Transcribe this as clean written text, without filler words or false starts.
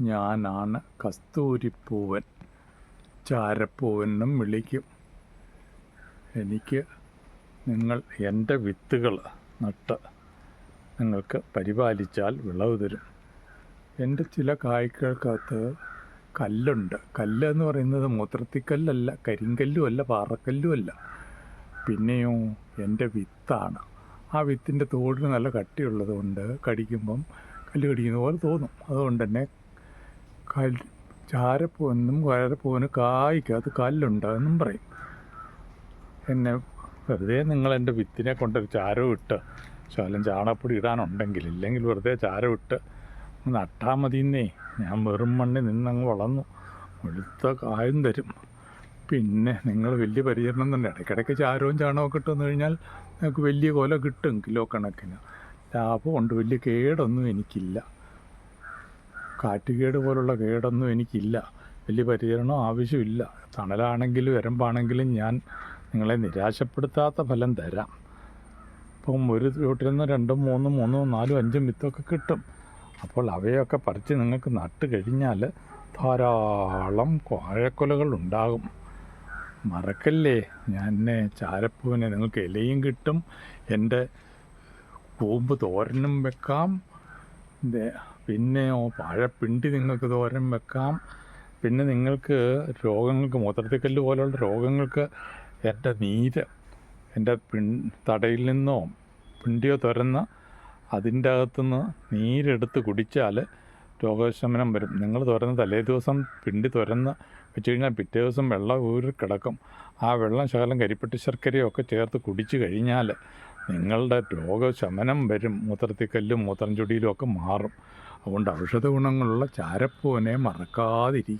ഞാനാണ് കസ്തൂരിപ്പൂവൻ. ചാരപ്പൂവെന്നും വിളിക്കും. എനിക്ക് നിങ്ങൾ എൻ്റെ വിത്തുകൾ നട്ട് നിങ്ങൾക്ക് പരിപാലിച്ചാൽ വിളവ് തരും. എൻ്റെ ചില കായ്കൾക്കകത്ത് കല്ലുണ്ട്. കല്ലെന്ന് പറയുന്നത് മൂത്രത്തിക്കല്ലല്ല, കരിങ്കല്ലുമല്ല, പാറക്കല്ലുമല്ല. പിന്നെയോ എൻ്റെ വിത്താണ്. ആ വിത്തിൻ്റെ തോടിന് നല്ല കട്ടിയുള്ളത് കൊണ്ട് കടിക്കുമ്പം കല്ല് കടിക്കുന്ന പോലെ തോന്നും. അതുകൊണ്ട് തന്നെ ചാരപ്പൂവെന്നും ചാരപ്പൂവിന് കായ്ക്കകത്ത് കല്ലുണ്ട് എന്നും പറയും. എന്നെ വെറുതെ നിങ്ങളെൻ്റെ വിത്തിനെ കൊണ്ടൊരു ചാരം ഇട്ട് ശകലം ചാണകപ്പൊടി ഇടാനുണ്ടെങ്കിൽ, ഇല്ലെങ്കിൽ വെറുതെ ചാരം ഇട്ട് നട്ടാൽ മതിയെന്നേ. ഞാൻ വെറും മണ്ണിൽ നിന്നങ്ങ് വളർന്നു മുഴുത്ത കായും തരും. പിന്നെ നിങ്ങൾ വലിയ പരിചരണം തന്നെ. ഇടയ്ക്കിടയ്ക്ക് ചാരവും ചാണകമൊക്കെ ഇട്ട് വന്നു കഴിഞ്ഞാൽ നിങ്ങൾക്ക് വലിയ കൊല കിട്ടും, കിലോ കണക്കിന്. ലാഭമുണ്ട്. വലിയ കേടൊന്നും എനിക്കില്ല. കാറ്റുകേട് പോലുള്ള കേടൊന്നും എനിക്കില്ല. വലിയ പരിചരണം ആവശ്യമില്ല. തണലാണെങ്കിലും എരമ്പാണെങ്കിലും ഞാൻ നിങ്ങളെ നിരാശപ്പെടുത്താത്ത ഫലം തരാം. ഇപ്പം ഒരു വീട്ടിൽ നിന്ന് 2, 3, 4, 5 വിത്തൊക്കെ കിട്ടും. അപ്പോൾ അവയൊക്കെ പറിച്ച് നിങ്ങൾക്ക് നട്ട് കഴിഞ്ഞാൽ ധാരാളം വാഴക്കൊലകൾ ഉണ്ടാകും. മറക്കല്ലേ, ഞാൻ ചാരപ്പൂവിനെ നിങ്ങൾക്ക് ഇലയും കിട്ടും. എൻ്റെ കൂമ്പ് തോരനും വെക്കാം. പിന്നെയോ വാഴപ്പിണ്ടി നിങ്ങൾക്ക് തോരൻ വെക്കാം. പിന്നെ നിങ്ങൾക്ക് രോഗങ്ങൾക്ക്, മൂത്രത്തിക്കല്ല് പോലുള്ള രോഗങ്ങൾക്ക് എൻ്റെ നീര് എൻ്റെ തടയിൽ നിന്നോ പിണ്ടിയോ തുരന്ന് അതിൻ്റെ അകത്തുനിന്ന് നീരെടുത്ത് കുടിച്ചാൽ രോഗശമനം വരും. നിങ്ങൾ തുരന്ന് തലേ ദിവസം പിണ്ടി തുരന്ന് വെച്ച് കഴിഞ്ഞാൽ പിറ്റേ ദിവസം വെള്ളം ഊരി കിടക്കും. ആ വെള്ളം ശകലം കരിപ്പെട്ടി ശർക്കരയൊക്കെ ചേർത്ത് കുടിച്ചു കഴിഞ്ഞാൽ നിങ്ങളുടെ രോഗശമനം വരും. മൂത്രത്തിക്കല്ലും മൂത്രം ചൊടിയിലും ഒക്കെ മാറും. അതുകൊണ്ട് ഔഷധ ഗുണങ്ങളുള്ള ചാരപ്പൂവിനെ മറക്കാതിരിക്കുക.